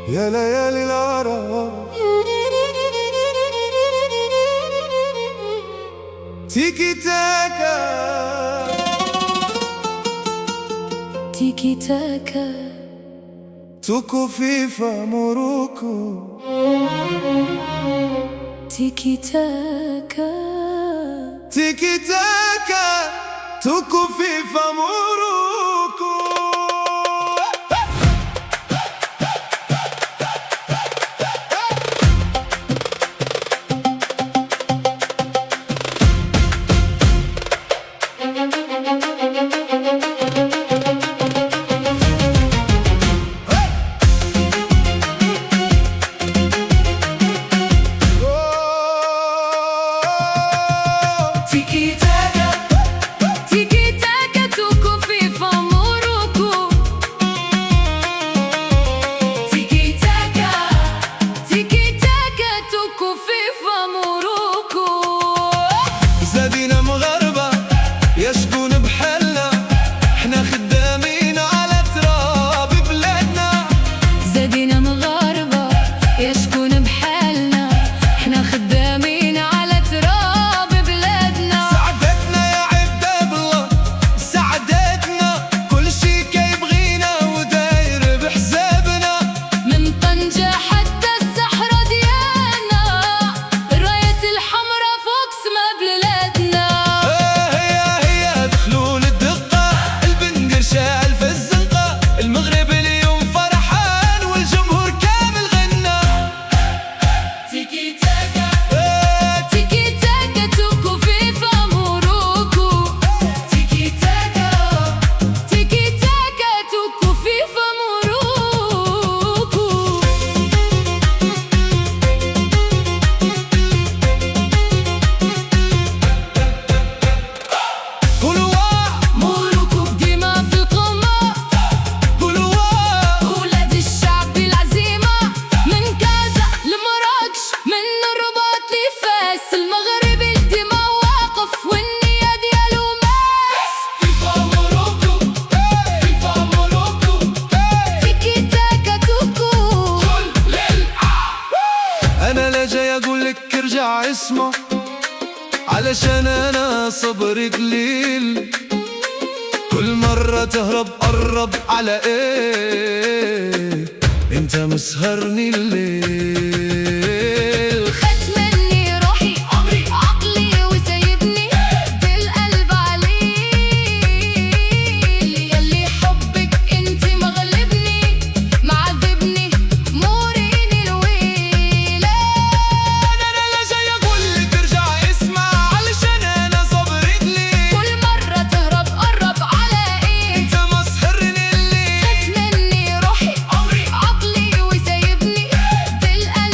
يا ليالي العرب تيكي تاكا تيكي تاكا توكو فيفا موروكو تيكي تاكا تيكي تاكا توكو فيفا موروكو. تيكي تاكا تيكي تاكا توكو فيفا موروكو تيكي تاكا تيكي تاكا توكو فيفا موروكو. زادينا مغاربة يا شكون بحالنا، حنا خدامين على تراب بلادنا. زادينا مغاربة يا شكون بحالنا، حنا خدامين على تراب بلادنا. سعدتنا يا عباد الله سعدتنا، كل شي كيبغينا وداير بحسابنا. من طنجة حتى الصحرا ديالنا، الراية الحمرا فوق سما بلادنا. هي دخلوا للدقة، البندر شاعل في الزنقة. المغرب اليوم فرحان والجمهور كامل غنى. تيكي تاكا تيكي تاكا توكو فيفا موروكو تيكي تاكا تيكي تاكا توكو فيفا موروكو. قولوا موروكو ديما في القمة، قولوا ولاد الشعب العزيمة. من كازا لمراكش، من الرباط لفاس، المغرب ديما واقف والنية ديالو ماس. فيفا موروكو فيفا موروكو تيكي تاكا توكو كل للعب. انا لا جاي اقول لك ارجع اسمع، علشان انا صبري قليل. كل مرة تهرب قرب على ايه، انت مسهرني الليل. خدت مني روحي عمري عقلي وسايبني بالقلب عليل. يلي حبك انتي مغلبني معذبني موريني الويلة. انا لا جاي اقول لك ارجع اسمع، علشان انا صبري قليل. كل مرة تهرب قرب على ايه، انت مسهرني الليل. خدت مني روحي عمري عقلي وسايبني بالقلب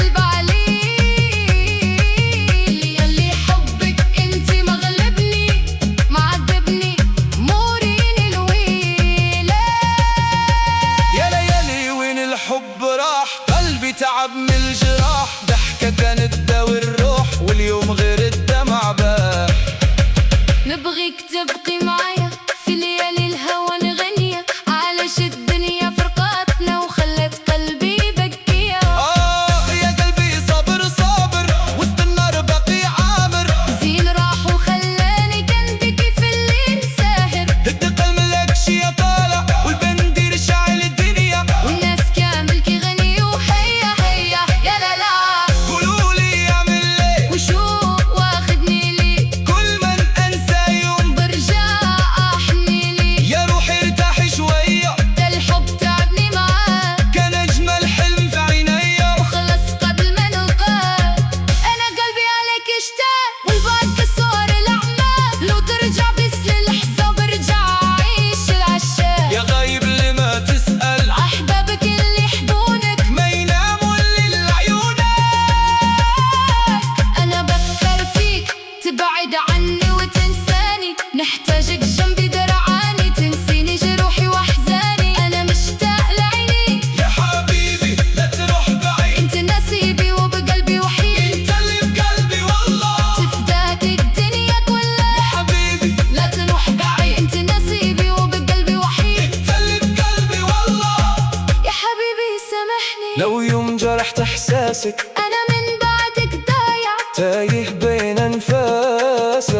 ناسك، أنا من بعدك ضايع، تايه بين أنفاسك.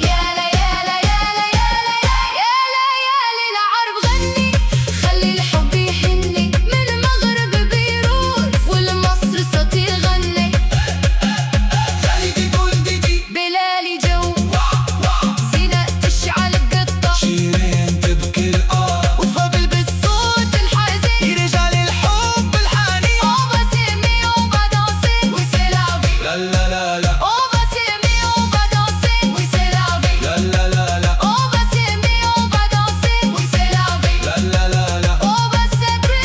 يا ليالي يا ليالي يا ليالي العرب غني، خلي الحب يحني من مغرب بيروت والمصر صوت يغني. خليكي جلدتي بلالي جو زينة تشعل قطة، شيرين تبكي الآه وفضل بالصوت الحزين يرجع للحب الحنين. On va s'aimer, on va danser, oui c'est la vie. لا لا لا لا On va s'aimer, on va danser, oui c'est la vie. لا لا لا لا On va s'aimer, on va danser, oui c'est la vie. لا لا لا لا On va s'aimer,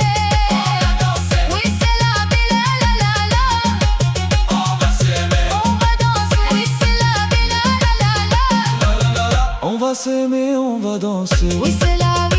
on va danser, oui c'est la vie. La la la la. On va s'aimer, On va danser, oui c'est la vie. La la la la. on va s'aimer, on va danser. Oui c'est la vie.